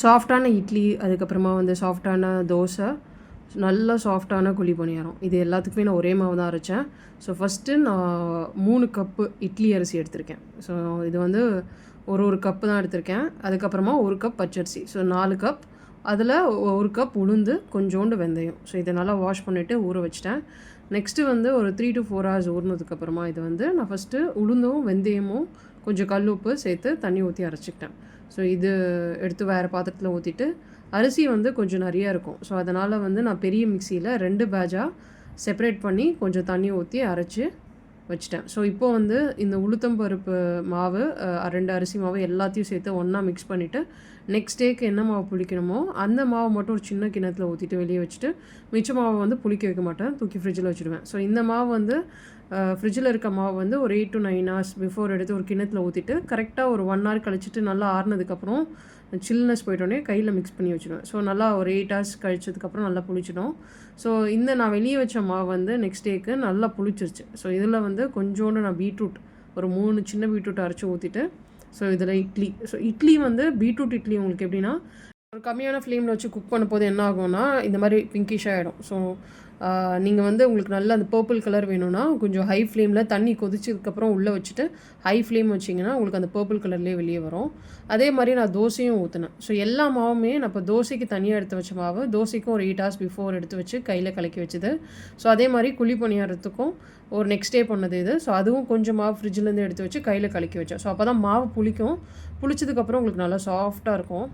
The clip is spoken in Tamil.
சாஃப்டான இட்லி, அதுக்கப்புறமா வந்து சாஃப்டான தோசை, நல்ல சாஃப்டான குழி பணியாரம். இது எல்லாத்துக்குமே நான் ஒரே மாவு தான் அரைச்சேன். ஸோ ஃபஸ்ட்டு நான் 3 கப்பு இட்லி அரிசி எடுத்திருக்கேன். ஸோ இது வந்து ஒரு கப்பு தான் எடுத்திருக்கேன். அதுக்கப்புறமா 1 கப் பச்சரிசி. So 4 cup. அதில் 1 கப் உளுந்து, கொஞ்சோண்டு வெந்தயம். ஸோ இதை நல்லா வாஷ் பண்ணிவிட்டு ஊற வச்சுட்டேன். நெக்ஸ்ட்டு வந்து ஒரு 3 to 4 ஹவர்ஸ் ஊறினதுக்கப்புறமா இது வந்து நான் ஃபஸ்ட்டு உளுந்தும் வெந்தயமும் கொஞ்சம் கல் உப்பு சேர்த்து தண்ணி ஊற்றி அரைச்சிக்கிட்டேன். ஸோ இது எடுத்து வேறு பாத்திரத்தில் ஊற்றிட்டு, அரிசி வந்து கொஞ்சம் நிறையா இருக்கும். ஸோ அதனால் வந்து நான் பெரிய மிக்சியில் 2 பேட்சாக செப்பரேட் பண்ணி கொஞ்சம் தண்ணி ஊற்றி அரைச்சி வச்சுட்டேன். ஸோ இப்போது வந்து இந்த உளுத்தம் பருப்பு மாவு, 2 அரிசி மாவு எல்லாத்தையும் சேர்த்து ஒன்றா மிக்ஸ் பண்ணிவிட்டு, நெக்ஸ்ட் டேக்கு என்ன மாவு புளிக்கணுமோ அந்த மாவு மட்டும் ஒரு சின்ன கிண்ணத்தில் ஊற்றிட்டு வெளியே வச்சுட்டு, மிச்ச மாவை வந்து புளிக்க வைக்க மாட்டேன், தூக்கி ஃப்ரிட்ஜில் வச்சுடுவேன். ஸோ இந்த மாவு வந்து ஃப்ரிட்ஜில் இருக்க மாவு வந்து ஒரு 8 to 9 ஹவர்ஸ் பிஃபோர் எடுத்து ஒரு கிண்ணத்தில் ஊற்றிட்டு, கரெக்டாக ஒரு 1 ஹவர் கழிச்சிட்டு நல்லா ஆறுனதுக்கப்புறம் சில்னஸ் போயிட்டோடனே கையில் மிக்ஸ் பண்ணி வச்சுடுவேன். ஸோ நல்லா ஒரு 8 ஹவர்ஸ் கழிச்சதுக்கப்புறம் நல்லா புளிச்சிடும். ஸோ இந்த நான் வெளியே வச்ச மாவு வந்து நெக்ஸ்ட் டேக்கு நல்லா புளிச்சிருச்சு. ஸோ இதில் வந்து கொஞ்சோண்டு நான் பீட்ரூட், ஒரு 3 சின்ன பீட்ரூட் அரைச்சி ஊற்றிட்டு, ஸோ இதில் இட்லி. ஸோ இட்லி வந்து பீட்ரூட் இட்லி உங்களுக்கு எப்படின்னா, ஒரு கம்மியான ஃப்ளேமில் வச்சு குக் பண்ண போது என்ன ஆகும்னா, இந்த மாதிரி பிங்கிஷ் ஆகிடும். ஸோ நீங்கள் வந்து உங்களுக்கு நல்ல அந்த பர்பிள் கலர் வேணும்னா கொஞ்சம் ஹை ஃப்ளேமில் தண்ணி கொதிச்சதுக்கப்புறம் உள்ளே வச்சுட்டு ஹை ஃப்ளேம் வச்சிங்கன்னா உங்களுக்கு அந்த பர்பிள் கலர்லேயே வெளியே வரும். அதே மாதிரி நான் தோசையும் ஊற்றினேன். ஸோ எல்லா மாவுமே நான் இப்போ தோசைக்கு தனியாக எடுத்து வச்ச மாவு, தோசைக்கும் ஒரு 8 ஹவர்ஸ் பிஃபோர் எடுத்து வச்சு கையில் கலக்கி வச்சுது. ஸோ அதே மாதிரி குழி பணியாரத்துக்கும் ஒரு நெக்ஸ்ட் டே பண்ணது இது. ஸோ அதுவும் கொஞ்சம் மாவு ஃப்ரிட்ஜிலேருந்து எடுத்து வச்சு கையில் கலக்கி வச்சேன். ஸோ அப்போ தான் மாவு புளிக்கும். புளிச்சதுக்கப்புறம் உங்களுக்கு நல்லா சாஃப்டாக இருக்கும்.